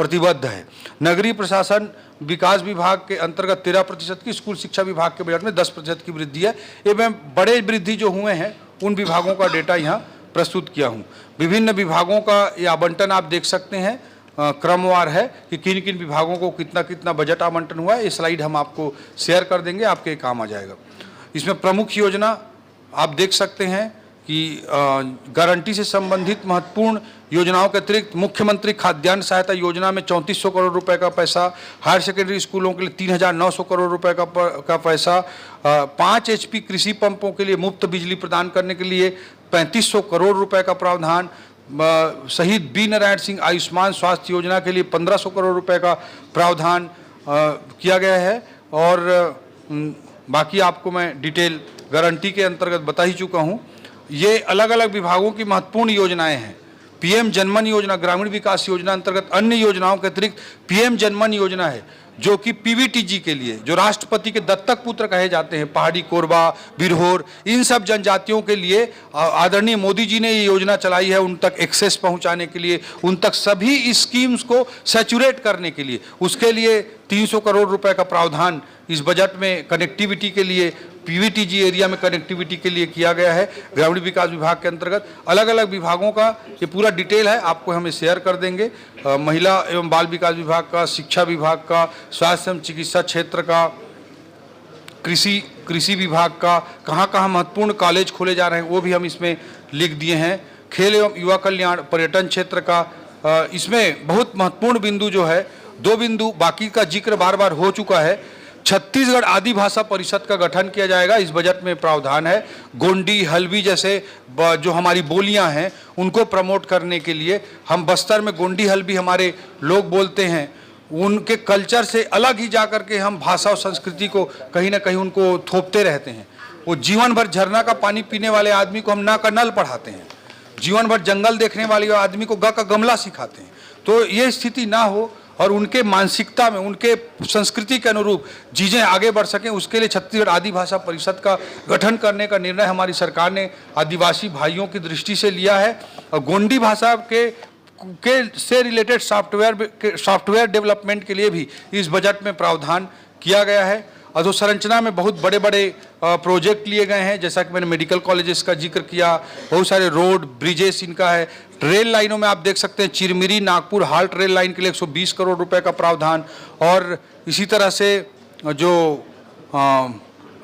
प्रतिबद्ध है। नगरीय प्रशासन विकास विभाग के अंतर्गत 13% की, स्कूल शिक्षा विभाग के बजट में 10% की वृद्धि है। एवं बड़े वृद्धि जो हुए हैं उन विभागों का डेटा यहाँ प्रस्तुत किया हूँ। विभिन्न विभागों का ये आवंटन आप देख सकते हैं, क्रमवार है कि किन किन विभागों को कितना कितना बजट आवंटन हुआ है। ये स्लाइड हम आपको शेयर कर देंगे, आपके काम आ जाएगा। इसमें प्रमुख योजना आप देख सकते हैं कि गारंटी से संबंधित महत्वपूर्ण योजनाओं के अतिरिक्त मुख्यमंत्री खाद्यान्न सहायता योजना में 3400 करोड़ रुपए का पैसा, हायर सेकेंडरी स्कूलों के लिए 3900 करोड़ रुपए का पैसा, 5 HP कृषि पंपों के लिए मुफ्त बिजली प्रदान करने के लिए 3500 करोड़ रुपए का प्रावधान, शहीद बी नारायण सिंह आयुष्मान स्वास्थ्य योजना के लिए 1500 करोड़ रुपए का प्रावधान किया गया है। और बाकी आपको मैं डिटेल गारंटी के अंतर्गत बता ही चुका हूँ। ये अलग अलग विभागों की महत्वपूर्ण योजनाएं हैं। पीएम जनमन योजना, ग्रामीण विकास योजना अंतर्गत अन्य योजनाओं के अतिरिक्त पीएम जनमन योजना है, जो कि पीवीटीजी के लिए, जो राष्ट्रपति के दत्तक पुत्र कहे जाते हैं, पहाड़ी, कोरबा, बिरहोर, इन सब जनजातियों के लिए आदरणीय मोदी जी ने ये योजना चलाई है, उन तक एक्सेस पहुंचाने के लिए, उन तक सभी स्कीम्स को सैचुरेट करने के लिए। उसके लिए 300 करोड़ रुपए का प्रावधान इस बजट में कनेक्टिविटी के लिए, पीवीटीजी एरिया में कनेक्टिविटी के लिए किया गया है। ग्रामीण विकास विभाग के अंतर्गत अलग अलग विभागों का ये पूरा डिटेल है, आपको हम शेयर कर देंगे। महिला एवं बाल विकास विभाग का, शिक्षा विभाग का, स्वास्थ्य एवं चिकित्सा क्षेत्र का, कृषि विभाग का, कहाँ कहाँ महत्वपूर्ण कॉलेज खोले जा रहे हैं वो भी हम इसमें लिख दिए हैं। खेल एवं युवा कल्याण, पर्यटन क्षेत्र का, इसमें बहुत महत्वपूर्ण बिंदु जो है, 2 बिंदु, बाकी का जिक्र बार बार हो चुका है। छत्तीसगढ़ आदि भाषा परिषद का गठन किया जाएगा, इस बजट में प्रावधान है। गोंडी, हल्बी जैसे जो हमारी बोलियां हैं उनको प्रमोट करने के लिए, हम बस्तर में गोंडी हल्बी हमारे लोग बोलते हैं, उनके कल्चर से अलग ही जा कर के हम भाषा और संस्कृति को कहीं ना कहीं उनको थोपते रहते हैं। वो जीवन भर झरना का पानी पीने वाले आदमी को हम ना का नल पढ़ाते हैं, जीवन भर जंगल देखने वाले आदमी को ग का गमला सिखाते हैं। तो ये स्थिति ना हो और उनके मानसिकता में, उनके संस्कृति के अनुरूप चीज़ें आगे बढ़ सकें, उसके लिए छत्तीसगढ़ आदि भाषा परिषद का गठन करने का निर्णय हमारी सरकार ने आदिवासी भाइयों की दृष्टि से लिया है। और गोंडी भाषा के से रिलेटेड सॉफ्टवेयर डेवलपमेंट के लिए भी इस बजट में प्रावधान किया गया है। अधोसंरचना में बहुत बड़े बड़े प्रोजेक्ट लिए गए हैं, जैसा कि मैंने मेडिकल कॉलेजेस का जिक्र किया, बहुत सारे रोड, ब्रिजेस इनका है। रेल लाइनों में आप देख सकते हैं, Chirmiri Nagpur halt rail line के लिए 120 करोड़ रुपए का प्रावधान। और इसी तरह से जो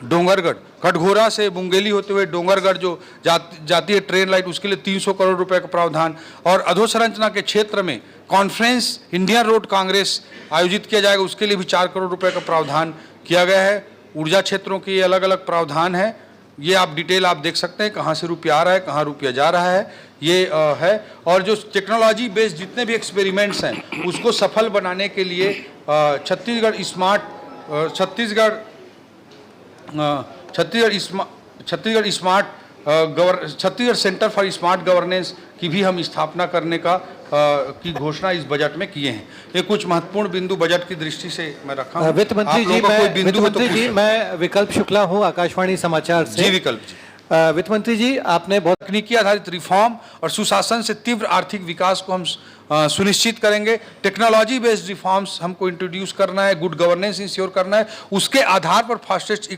डोंगरगढ़, कटघोरा से मुंगेली होते हुए डोंगरगढ़ जो जाती है ट्रेन लाइन, उसके लिए 300 करोड़ रुपए का प्रावधान। और अधोसंरचना के क्षेत्र में कॉन्फ्रेंस इंडियन रोड कांग्रेस आयोजित किया जाएगा, उसके लिए भी 4 करोड़ रुपए का प्रावधान किया गया है। ऊर्जा क्षेत्रों के अलग अलग प्रावधान है, ये आप डिटेल आप देख सकते हैं, कहाँ से रुपया आ रहा है, कहाँ रुपया जा रहा है, ये है। और जो टेक्नोलॉजी बेस्ड जितने भी एक्सपेरिमेंट्स हैं उसको सफल बनाने के लिए Chhattisgarh centre for smart governance की भी हम स्थापना करने की घोषणा इस बजट में किए हैं। ये कुछ महत्वपूर्ण बिंदु बजट की दृष्टि से मैं रखा हूं। वित्त मंत्री जी, मैं विकल्प शुक्ला हूं, आकाशवाणी समाचार से। जी विकल्प जी। वित्त मंत्री जी, आपने बहुत तकनीकी आधारित रिफॉर्म और सुशासन से तीव्र आर्थिक विकास को हम सुनिश्चित करेंगे। टेक्नोलॉजी बेस्ड रिफॉर्म्स हमको इंट्रोड्यूस करना है, गुड गवर्नेंस इंश्योर करना है, उसके आधार पर फास्टेस्ट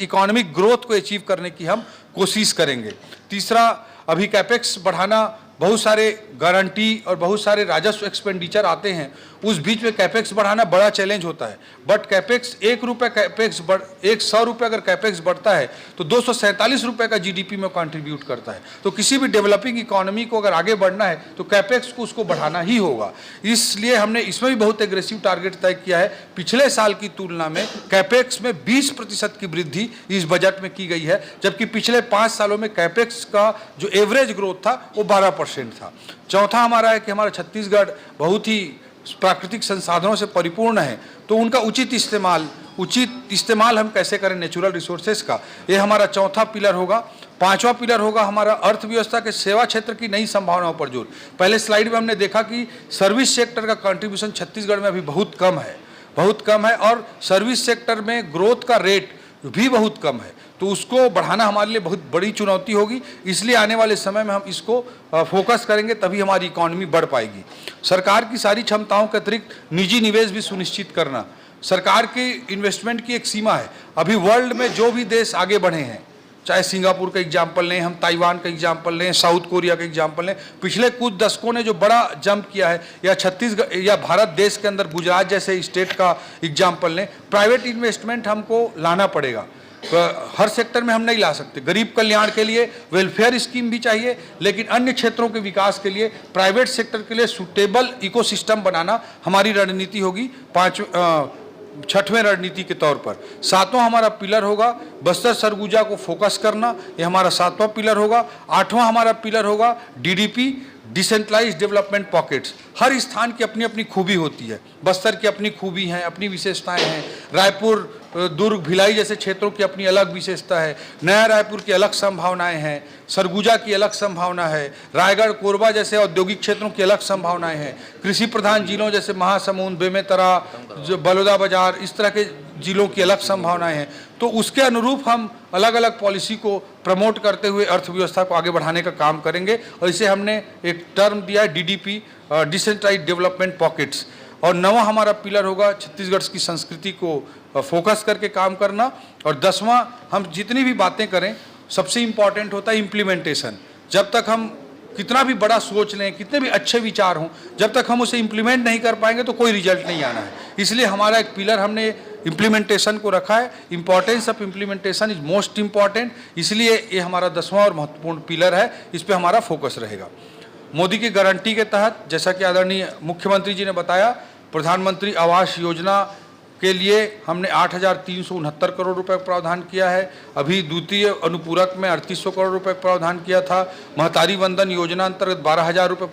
इकोनॉमिक ग्रोथ को अचीव करने की हम कोशिश करेंगे। तीसरा, अभी कैपेक्स बढ़ाना, बहुत सारे गारंटी और बहुत सारे राजस्व एक्सपेंडिचर आते हैं, उस बीच में कैपेक्स बढ़ाना बड़ा चैलेंज होता है। बट कैपेक्स 1 रुपये कैपेक्स 100 रुपये अगर कैपेक्स बढ़ता है तो 247 रुपये का जीडीपी में कंट्रीब्यूट करता है। तो किसी भी डेवलपिंग इकोनॉमी को अगर आगे बढ़ना है तो कैपेक्स को उसको बढ़ाना ही होगा। इसलिए हमने इसमें भी बहुत एग्रेसिव टारगेट तय किया है। पिछले साल की तुलना में कैपेक्स में 20% की वृद्धि इस बजट में की गई है, जबकि पिछले 5 सालों में कैपेक्स का जो एवरेज ग्रोथ था वो 12% था। चौथा हमारा है कि हमारा छत्तीसगढ़ बहुत ही प्राकृतिक संसाधनों से परिपूर्ण है, तो उनका उचित इस्तेमाल हम कैसे करें नेचुरल रिसोर्सेज का, ये हमारा चौथा पिलर होगा। 5वां पिलर होगा हमारा अर्थव्यवस्था के सेवा क्षेत्र की नई संभावनाओं पर जोर। पहले स्लाइड में हमने देखा कि सर्विस सेक्टर का कंट्रीब्यूशन छत्तीसगढ़ में अभी बहुत कम है, और सर्विस सेक्टर में ग्रोथ का रेट भी बहुत कम है। तो उसको बढ़ाना हमारे लिए बहुत बड़ी चुनौती होगी। इसलिए आने वाले समय में हम इसको फोकस करेंगे, तभी हमारी इकॉनमी बढ़ पाएगी। सरकार की सारी क्षमताओं के अतिरिक्त निजी निवेश भी सुनिश्चित करना। सरकार की इन्वेस्टमेंट की एक सीमा है। अभी वर्ल्ड में जो भी देश आगे बढ़े हैं, चाहे सिंगापुर का एग्जाम्पल लें, हम ताइवान का एग्जाम्पल लें, साउथ कोरिया का एग्जाम्पल लें, पिछले कुछ दशकों ने जो बड़ा जंप किया है, या छत्तीसगढ़ या भारत देश के अंदर गुजरात जैसे स्टेट का एग्जाम्पल लें, प्राइवेट इन्वेस्टमेंट हमको लाना पड़ेगा। हर सेक्टर में हम नहीं ला सकते। गरीब कल्याण के लिए वेलफेयर स्कीम भी चाहिए, लेकिन अन्य क्षेत्रों के विकास के लिए प्राइवेट सेक्टर के लिए सूटेबल इकोसिस्टम बनाना हमारी रणनीति होगी, छठवें रणनीति के तौर पर। सातवां हमारा पिलर होगा बस्तर सरगुजा को फोकस करना, ये हमारा सातवां पिलर होगा। आठवां हमारा पिलर होगा डीडीपी, डिसेंट्रलाइज्ड डेवलपमेंट पॉकेट्स। हर स्थान की अपनी अपनी खूबी होती है। बस्तर की अपनी खूबी है, अपनी विशेषताएं हैं। रायपुर, दुर्ग, भिलाई जैसे क्षेत्रों की अपनी अलग विशेषता है। नया रायपुर की अलग संभावनाएं हैं, सरगुजा की अलग संभावना है, रायगढ़, कोरबा जैसे औद्योगिक क्षेत्रों की अलग संभावनाएं हैं। कृषि प्रधान जिलों जैसे महासमुंद, बेमेतरा, बलौदा बाजार, इस तरह के जिलों की अलग संभावनाएं हैं। तो उसके अनुरूप हम अलग अलग पॉलिसी को प्रमोट करते हुए अर्थव्यवस्था को आगे बढ़ाने का काम करेंगे। और इसे हमने एक टर्म दिया है डीडीपी, डिसेंट्रलाइज्ड डेवलपमेंट पॉकेट्स। और नवा हमारा पिलर होगा छत्तीसगढ़ की संस्कृति को फोकस करके काम करना। और 10वां, हम जितनी भी बातें करें, सबसे इम्पॉर्टेंट होता है इम्प्लीमेंटेशन। जब तक हम कितना भी बड़ा सोच लें, कितने भी अच्छे विचार हों, जब तक हम उसे इम्प्लीमेंट नहीं कर पाएंगे तो कोई रिजल्ट नहीं आना है। इसलिए हमारा एक पिलर हमने इम्प्लीमेंटेशन को रखा है। Importance of implementation is most important, इसलिए ये हमारा 10वां और महत्वपूर्ण पिलर है। इस पर हमारा फोकस रहेगा। मोदी की गारंटी के तहत, जैसा कि आदरणीय मुख्यमंत्री जी ने बताया, प्रधानमंत्री आवास योजना के लिए हमने 8,369 करोड़ रुपए का प्रावधान किया है। अभी द्वितीय अनुपूरक में 3,800 करोड़ रुपए का प्रावधान किया था। महतारी वंदन योजना अंतर्गत 12,000 रुपये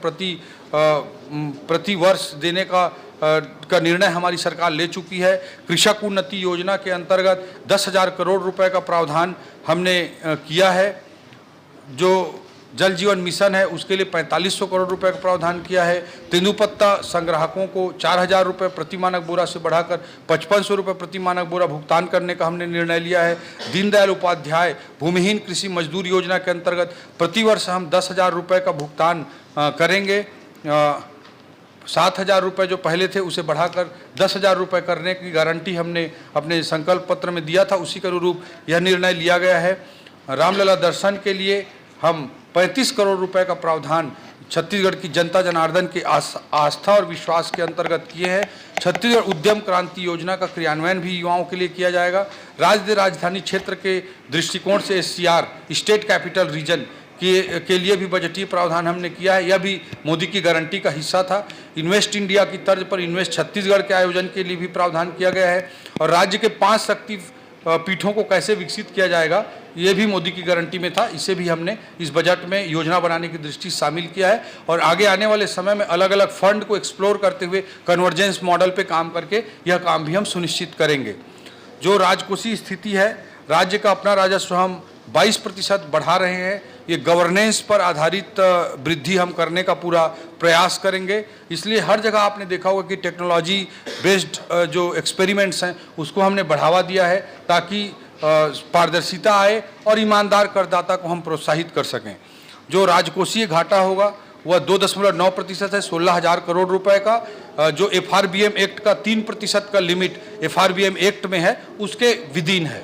प्रति वर्ष देने का निर्णय हमारी सरकार ले चुकी है। कृषक उन्नति योजना के अंतर्गत 10,000 करोड़ रुपए का प्रावधान हमने किया है। जो जल जीवन मिशन है उसके लिए 4,500 करोड़ रुपए का प्रावधान किया है। तेंदुपत्ता संग्राहकों को 4,000 रुपये प्रति मानक बोरा से बढ़ाकर 5,500 रुपये प्रति मानक बोरा भुगतान करने का हमने निर्णय लिया है। दीनदयाल उपाध्याय भूमिहीन कृषि मजदूर योजना के अंतर्गत प्रतिवर्ष हम 10,000 रुपये का भुगतान करेंगे। 7,000 रुपये जो पहले थे उसे बढ़ाकर 10,000 रुपये करने की गारंटी हमने अपने संकल्प पत्र में दिया था, उसी के अनुरूप यह निर्णय लिया गया है। रामलला दर्शन के लिए हम 35 करोड़ रुपए का प्रावधान छत्तीसगढ़ की जनता जनार्दन के आस्था और विश्वास के अंतर्गत किए हैं। छत्तीसगढ़ उद्यम क्रांति योजना का क्रियान्वयन भी युवाओं के लिए किया जाएगा। राजधानी क्षेत्र के दृष्टिकोण से SCR, स्टेट कैपिटल रीजन के लिए भी बजटीय प्रावधान हमने किया है। यह भी मोदी की गारंटी का हिस्सा था। इन्वेस्ट इंडिया की तर्ज पर इन्वेस्ट छत्तीसगढ़ के आयोजन के लिए भी प्रावधान किया गया है। और राज्य के 5 शक्ति पीठों को कैसे विकसित किया जाएगा, ये भी मोदी की गारंटी में था। इसे भी हमने इस बजट में योजना बनाने की दृष्टि शामिल किया है। और आगे आने वाले समय में अलग अलग फंड को एक्सप्लोर करते हुए कन्वर्जेंस मॉडल पे काम करके यह काम भी हम सुनिश्चित करेंगे। जो राजकोषीय स्थिति है, राज्य का अपना राजस्व हम 22% बढ़ा रहे हैं। ये गवर्नेंस पर आधारित वृद्धि हम करने का पूरा प्रयास करेंगे। इसलिए हर जगह आपने देखा होगा कि टेक्नोलॉजी बेस्ड जो एक्सपेरिमेंट्स हैं उसको हमने बढ़ावा दिया है, ताकि पारदर्शिता आए और ईमानदार करदाता को हम प्रोत्साहित कर सकें। जो राजकोषीय घाटा होगा वह 2.9% है, 16,000 करोड़ रुपए का। जो FRBM एक्ट का 3% का लिमिट FRBM एक्ट में है उसके विदिन है।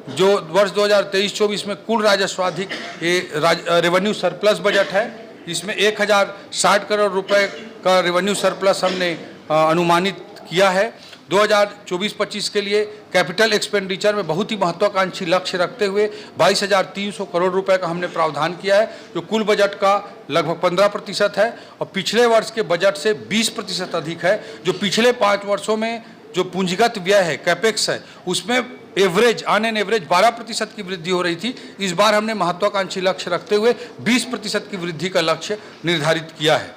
जो वर्ष 2023-24 में कुल राजस्वाधिक रेवेन्यू सरप्लस बजट है, इसमें 1,060 करोड़ रुपए का रेवेन्यू सरप्लस हमने अनुमानित किया है। 2024-25 के लिए कैपिटल एक्सपेंडिचर में बहुत ही महत्वाकांक्षी लक्ष्य रखते हुए 22,300 करोड़ रुपए का हमने प्रावधान किया है, जो कुल बजट का लगभग 15% है और पिछले वर्ष के बजट से 20% अधिक है। जो पिछले 5 वर्षों में जो पूंजीगत व्यय है, कैपेक्स है, उसमें ऑन एन एवरेज 12% की वृद्धि हो रही थी। इस बार हमने महत्वाकांक्षी लक्ष्य रखते हुए 20% की वृद्धि का लक्ष्य निर्धारित किया है।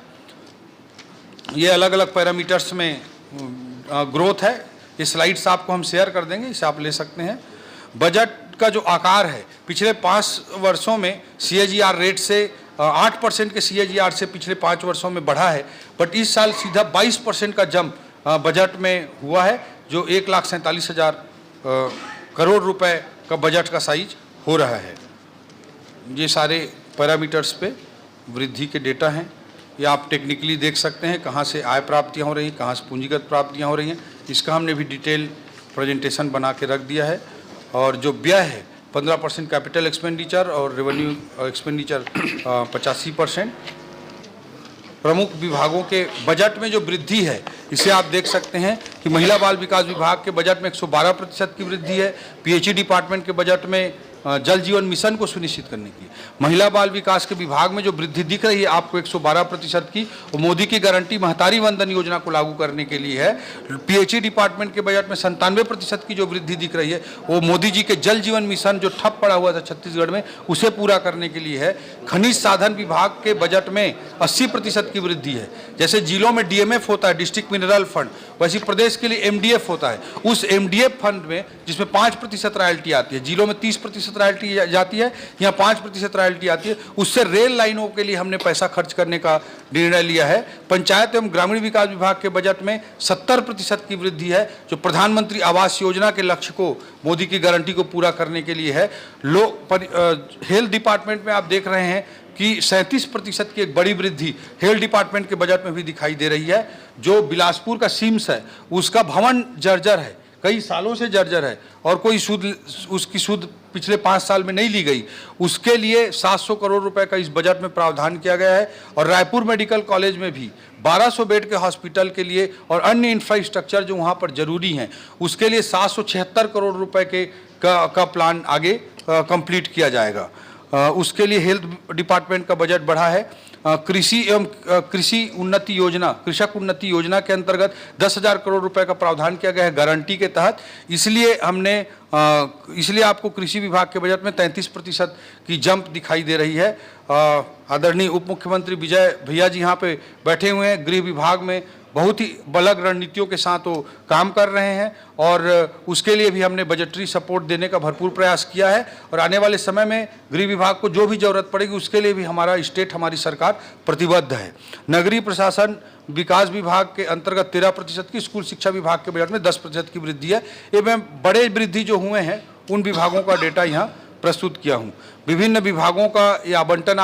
ये अलग अलग पैरामीटर्स में ग्रोथ है। ये स्लाइड्स आपको हम शेयर कर देंगे, इसे आप ले सकते हैं। बजट का जो आकार है, पिछले 5 वर्षों में CAGR रेट से 8% के CAGR से पिछले 5 वर्षों में बढ़ा है, बट इस साल सीधा 22% का जंप बजट में हुआ है, जो 1,47,000 करोड़ रुपए का बजट का साइज हो रहा है। ये सारे पैरामीटर्स पे वृद्धि के डेटा हैं। ये आप टेक्निकली देख सकते हैं कहाँ से आय प्राप्तियाँ हो रही हैं, कहाँ से पूंजीगत प्राप्तियाँ हो रही हैं। इसका हमने भी डिटेल प्रेजेंटेशन बना के रख दिया है। और जो व्यय है 15% कैपिटल एक्सपेंडिचर और रेवेन्यू एक्सपेंडिचर 85%। प्रमुख विभागों के बजट में जो वृद्धि है इसे आप देख सकते हैं कि महिला बाल विकास विभाग के बजट में 112% की वृद्धि है। पीएचई डिपार्टमेंट के बजट में जल जीवन मिशन को सुनिश्चित करने की, महिला बाल विकास के विभाग में जो वृद्धि दिख रही है आपको 112% की, वो मोदी की गारंटी महतारी वंदन योजना को लागू करने के लिए है। पीएचई डिपार्टमेंट के बजट में 97% की जो वृद्धि दिख रही है वो मोदी जी के जल जीवन मिशन जो ठप पड़ा हुआ था छत्तीसगढ़ में उसे पूरा करने के लिए है। खनिज साधन विभाग के बजट में 80% की वृद्धि है। जैसे जिलों में डीएमएफ होता है, डिस्ट्रिक्ट मिनरल फंड, वैसे प्रदेश के लिए एमडीएफ होता है। उस एमडीएफ फंड में जिसमें 5% रॉयल्टी आती है, जिलों में 30% रॉयल्टी जाती है, यहाँ 5% रॉयल्टी आती है, उससे रेल लाइनों के लिए हमने पैसा खर्च करने का निर्णय लिया है। पंचायत एवं ग्रामीण विकास विभाग के बजट में 70% की वृद्धि है, जो प्रधानमंत्री आवास योजना के लक्ष्य को, मोदी की गारंटी को पूरा करने के लिए है। हेल्थ डिपार्टमेंट में आप देख रहे हैं कि 37% की एक बड़ी वृद्धि हेल्थ डिपार्टमेंट के बजट में भी दिखाई दे रही है। जो बिलासपुर का सिम्स है उसका भवन जर्जर है, कई सालों से जर्जर है और कोई उसकी सूद पिछले 5 साल में नहीं ली गई। उसके लिए 700 करोड़ रुपए का इस बजट में प्रावधान किया गया है। और रायपुर मेडिकल कॉलेज में भी 1200 बेड के हॉस्पिटल के लिए और अन्य इंफ्रास्ट्रक्चर जो वहाँ पर जरूरी हैं उसके लिए 776 करोड़ रुपए का प्लान आगे कंप्लीट किया जाएगा। उसके लिए हेल्थ डिपार्टमेंट का बजट बढ़ा है। कृषि एवं कृषि उन्नति योजना, कृषक उन्नति योजना के अंतर्गत 10,000 करोड़ रुपए का प्रावधान किया गया है गारंटी के तहत। इसलिए आपको कृषि विभाग के बजट में 33% की जंप दिखाई दे रही है। आदरणीय उप मुख्यमंत्री विजय भैया जी यहाँ पे बैठे हुए हैं। गृह विभाग में बहुत ही बलग रणनीतियों के साथ वो काम कर रहे हैं और उसके लिए भी हमने बजटरी सपोर्ट देने का भरपूर प्रयास किया है। और आने वाले समय में गृह विभाग को जो भी जरूरत पड़ेगी उसके लिए भी हमारा स्टेट, हमारी सरकार प्रतिबद्ध है। नगरीय प्रशासन विकास विभाग के अंतर्गत 13% की, स्कूल शिक्षा विभाग के बजट में 10% की वृद्धि है। एवं बड़े वृद्धि जो हुए हैं उन विभागों का डेटा यहाँ प्रस्तुत किया हूँ। विभिन्न विभागों का ये आवंटन